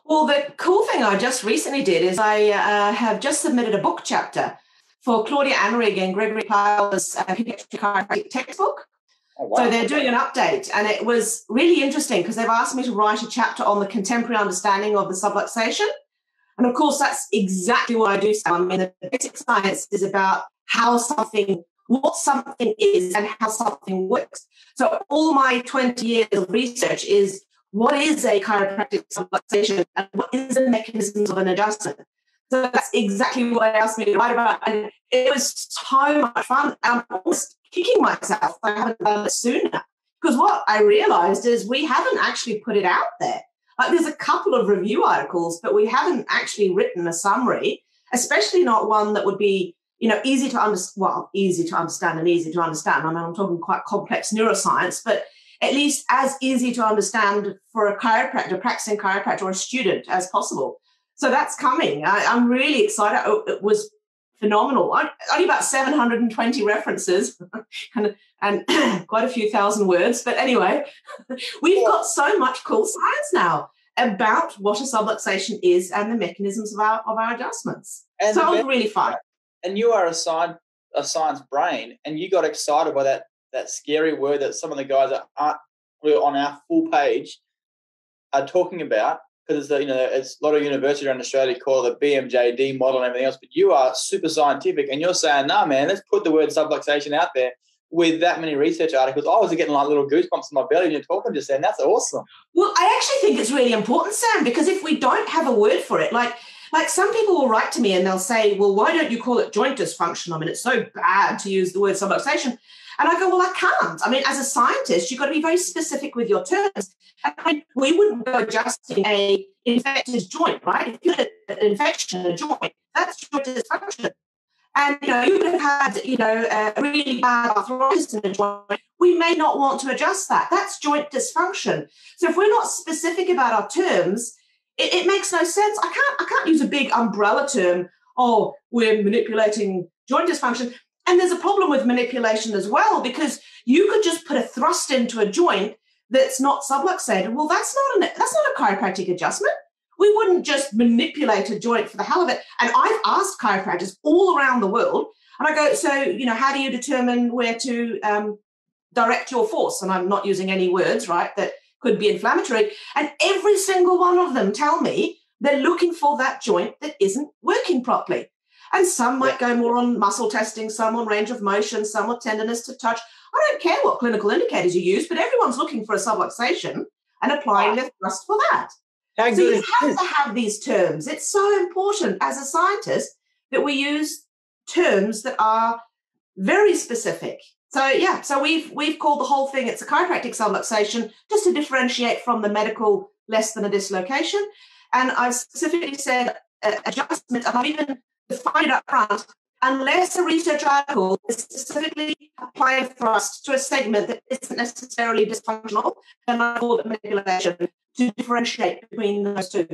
Well, the cool thing I just recently did is I have just submitted a book chapter for Claudia Anrig and Gregory Powell's pediatric chiropractic textbook. Oh, wow. So they're doing an update, and it was really interesting because they've asked me to write a chapter on the contemporary understanding of the subluxation. And of course, that's exactly what I do. So, I mean, the basic science is about what something is and how something works. So all my 20 years of research is what is a chiropractic subluxation and what is the mechanisms of an adjustment. So that's exactly what they asked me to write about. And it was so much fun. I'm almost kicking myself I haven't done it sooner. Because what I realized is we haven't actually put it out there. Like there's a couple of review articles, but we haven't actually written a summary, especially not one that would be, easy to understand. Well, easy to understand and easy to understand. I mean, I'm talking quite complex neuroscience, but at least as easy to understand for a chiropractor, practicing chiropractor or a student as possible. So that's coming. I'm really excited. It was phenomenal. Only about 720 references and quite a few thousand words. But anyway, we've got so much cool science now about what a subluxation is and the mechanisms of our adjustments. And so it was really fun. And you are a science brain, and you got excited by that scary word that some of the guys that aren't on our full page are talking about. Because it's a lot of universities around Australia call it the BMJD model and everything else, but you are super scientific and you're saying, no, man, let's put the word subluxation out there with that many research articles. I was getting like little goosebumps in my belly when you're talking just then. That's awesome. Well, I actually think it's really important, Sam, because if we don't have a word for it, like some people will write to me and they'll say, well, why don't you call it joint dysfunction? I mean, it's so bad to use the word subluxation. And I go, well, I can't. I mean, as a scientist, you've got to be very specific with your terms. And we wouldn't go adjusting a infected joint, right? If you had an infection in a joint, that's joint dysfunction. And, you would have had, a really bad arthritis in a joint. We may not want to adjust that. That's joint dysfunction. So if we're not specific about our terms, it makes no sense. I can't use a big umbrella term, oh, we're manipulating joint dysfunction. And there's a problem with manipulation as well, because you could just put a thrust into a joint that's not subluxated. Well, that's not a chiropractic adjustment. We wouldn't just manipulate a joint for the hell of it. And I've asked chiropractors all around the world, and I go, so, how do you determine where to direct your force? And I'm not using any words, right, that could be inflammatory. And every single one of them tell me they're looking for that joint that isn't working properly. And some might go more on muscle testing, some on range of motion, some on tenderness to touch. I don't care what clinical indicators you use, but everyone's looking for a subluxation and applying their thrust for that. So you have to have these terms. It's so important as a scientist that we use terms that are very specific. So we've called the whole thing, it's a chiropractic subluxation, just to differentiate from the medical less than a dislocation. And I've specifically said adjustment, and I've even defined it up front, unless a research article is specifically applying thrust to a segment that isn't necessarily dysfunctional, then I call it manipulation to differentiate between those two.